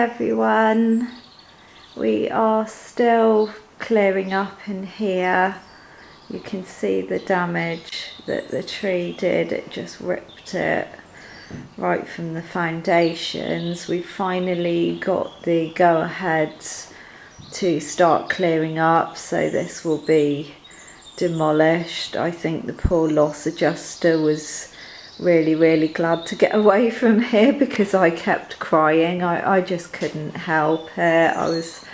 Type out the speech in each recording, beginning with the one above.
everyone. We are still clearing up in here. You can see the damage that the tree did. It just ripped it right from the foundations. We finally got the go-ahead to start clearing up, so this will be demolished. I think the poor loss adjuster was really glad to get away from here because I kept crying. I just couldn't help it. I was,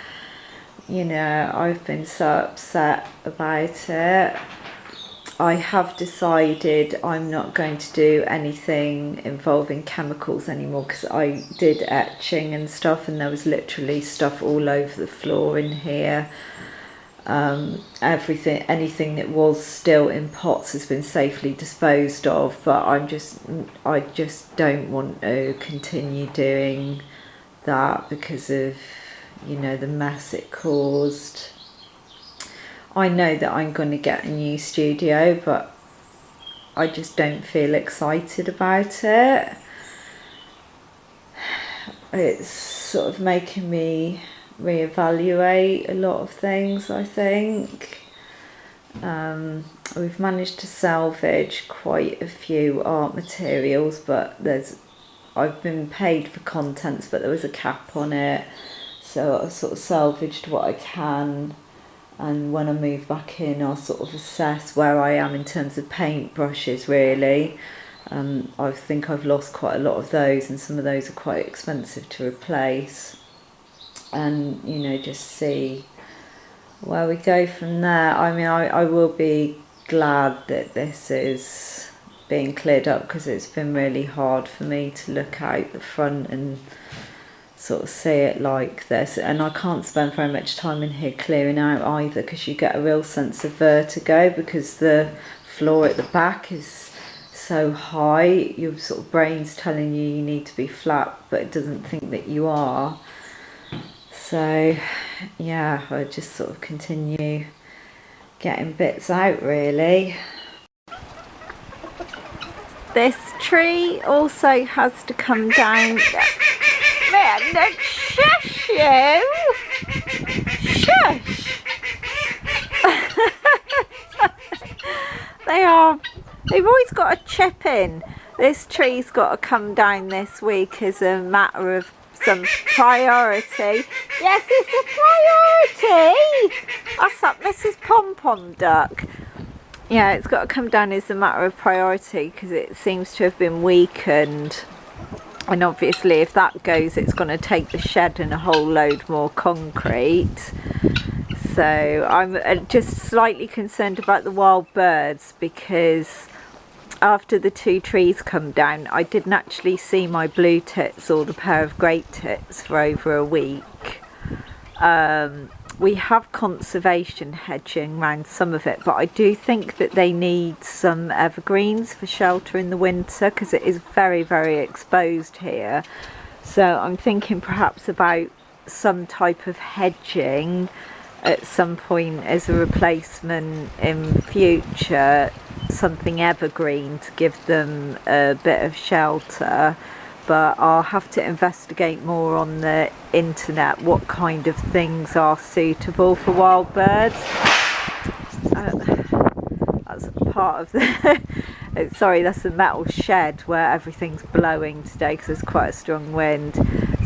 you know, I've been so upset about it. I have decided I'm not going to do anything involving chemicals anymore because I did etching and stuff and there was literally stuff all over the floor in here. Anything that was still in pots has been safely disposed of, but I just don't want to continue doing that because of, you know, the mess it caused. I know that I'm going to get a new studio, but I just don't feel excited about it. It's sort of making me reevaluate a lot of things, I think. We've managed to salvage quite a few art materials, but I've been paid for contents, but there was a cap on it, so I sort of salvaged what I can, and when I move back in I'll sort of assess where I am in terms of paint brushes really. I think I've lost quite a lot of those, and some of those are quite expensive to replace, and you know, just see where we go from there. I mean, I will be glad that this is being cleared up because it's been really hard for me to look out the front and sort of see it like this, and I can't spend very much time in here clearing out either because you get a real sense of vertigo because the floor at the back is so high. Your sort of brain's telling you need to be flat, but it doesn't think that you are. So yeah, I just sort of continue getting bits out really. This tree also has to come down. Man, shush you! Shush! They've always got a chip in. This tree's got to come down this week as a matter of some priority. Yes, it's a priority! That's up Mrs. Pom-Pom Duck. Yeah, it's got to come down as a matter of priority because it seems to have been weakened. And obviously if that goes, it's going to take the shed and a whole load more concrete. So I'm just slightly concerned about the wild birds because after the two trees come down, I didn't actually see my blue tits or the pair of great tits for over a week. We have conservation hedging around some of it, but I do think that they need some evergreens for shelter in the winter because it is very exposed here. So I'm thinking perhaps about some type of hedging at some point as a replacement in future, something evergreen to give them a bit of shelter. But I'll have to investigate more on the internet what kind of things are suitable for wild birds. That's part of the sorry, that's the metal shed where everything's blowing today because there's quite a strong wind.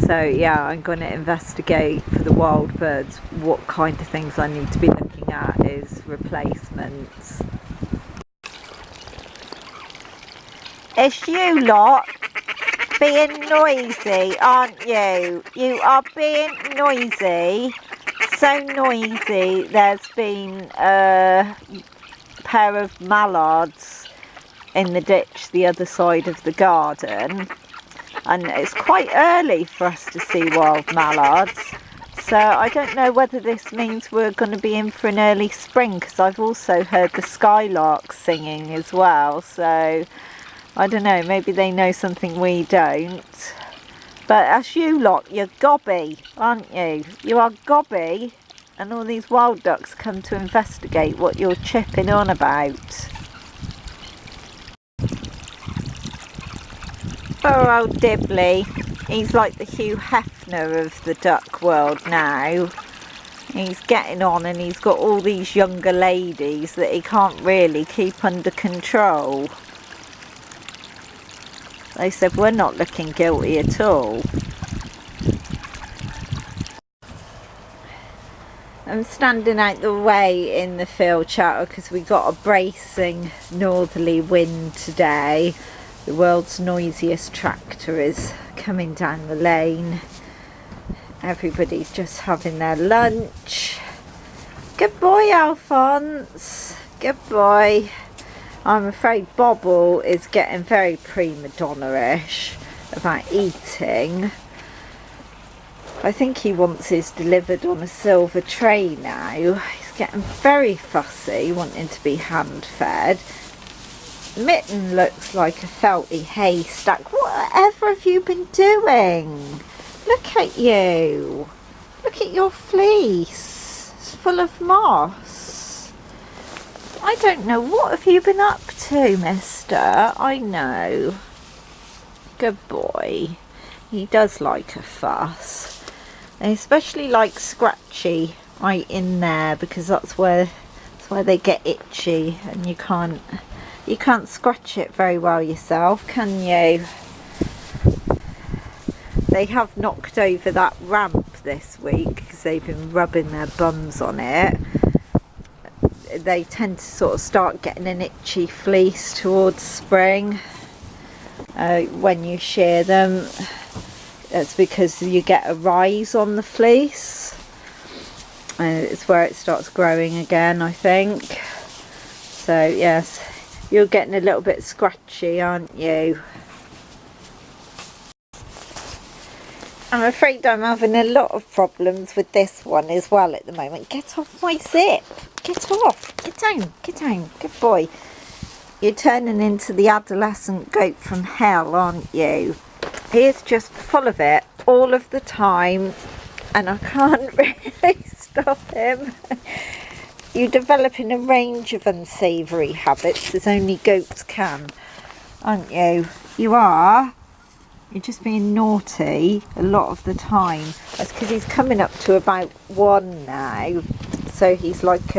So yeah, I'm going to investigate for the wild birds what kind of things I need to be looking at as replacements. It's you lot being noisy, aren't you? You are being noisy. So noisy. There's been a pair of mallards in the ditch the other side of the garden, and it's quite early for us to see wild mallards. So I don't know whether this means we're going to be in for an early spring because I've also heard the skylarks singing as well. So I don't know, maybe they know something we don't. But as you lot, you're gobby, aren't you? You are gobby, and all these wild ducks come to investigate what you're chipping on about. Poor old Dibley. He's like the Hugh Hefner of the duck world now. He's getting on and he's got all these younger ladies that he can't really keep under control. They said we're not looking guilty at all. I'm standing out the way in the field chatter because we got a bracing northerly wind today. The world's noisiest tractor is coming down the lane. Everybody's just having their lunch. Good boy, Alphonse. Good boy. I'm afraid Bobble is getting very prima donna-ish about eating. I think he wants his delivered on a silver tray now. He's getting very fussy, wanting to be hand-fed. Mitten looks like a felty haystack. Whatever have you been doing? Look at you. Look at your fleece. It's full of moss. I don't know. What have you been up to, mister? I know. Good boy. He does like a fuss. They especially like scratchy right in there because that's where they get itchy and you can't scratch it very well yourself, can you? They have knocked over that ramp this week because they've been rubbing their bums on it. They tend to sort of start getting an itchy fleece towards spring when you shear them. That's because you get a rise on the fleece. It's where it starts growing again, I think. So yes, you're getting a little bit scratchy, aren't you? I'm afraid I'm having a lot of problems with this one as well at the moment. Get off my zip. Get off. Get down. Get down. Good boy. You're turning into the adolescent goat from hell, aren't you? He is just full of it all of the time and I can't really stop him. You're developing a range of unsavoury habits as only goats can, aren't you? You are. You're just being naughty a lot of the time. That's because he's coming up to about 1 now. So he's like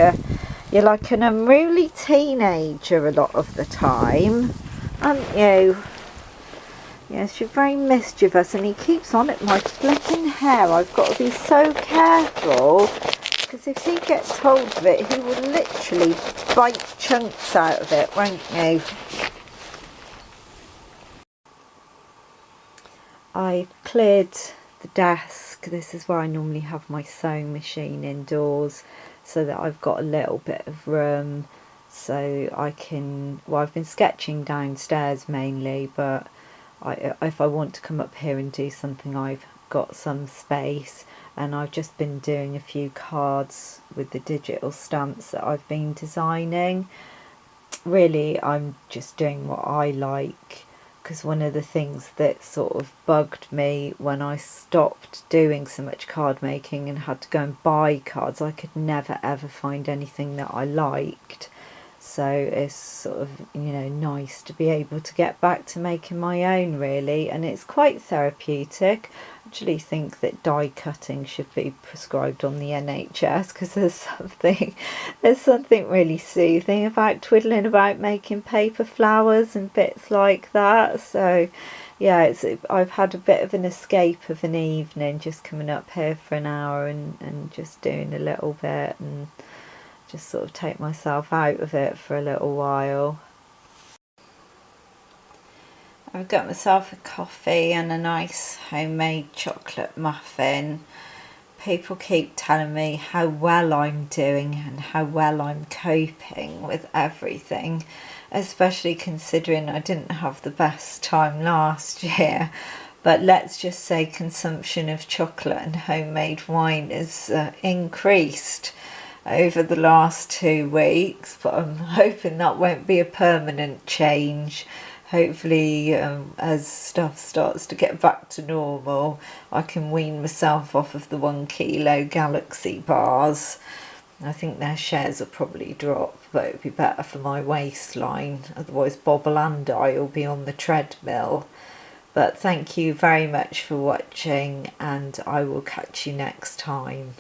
you're like an unruly teenager a lot of the time, aren't you? Yes, you're very mischievous and he keeps on at my flipping hair. I've got to be so careful because if he gets hold of it, he will literally bite chunks out of it, won't you? I cleared the desk. This is where I normally have my sewing machine indoors so that I've got a little bit of room so I can, well, I've been sketching downstairs mainly, but if I want to come up here and do something, I've got some space. And I've just been doing a few cards with the digital stamps that I've been designing. Really, I'm just doing what I like, because one of the things that sort of bugged me when I stopped doing so much card making and had to go and buy cards, I could never ever find anything that I liked. So it's sort of, you know, nice to be able to get back to making my own, really, and it's quite therapeutic. I actually think that die cutting should be prescribed on the NHS because there's something really soothing about twiddling about making paper flowers and bits like that. So yeah, I've had a bit of an escape of an evening just coming up here for an hour and just doing a little bit and just sort of take myself out of it for a little while. I've got myself a coffee and a nice homemade chocolate muffin. People keep telling me how well I'm doing and how well I'm coping with everything, especially considering I didn't have the best time last year. But let's just say consumption of chocolate and homemade wine has increased over the last 2 weeks, but I'm hoping that won't be a permanent change. Hopefully as stuff starts to get back to normal, I can wean myself off of the 1 kilo Galaxy bars. I think their shares will probably drop, but it would be better for my waistline, otherwise Bobble and I will be on the treadmill. But thank you very much for watching, and I will catch you next time.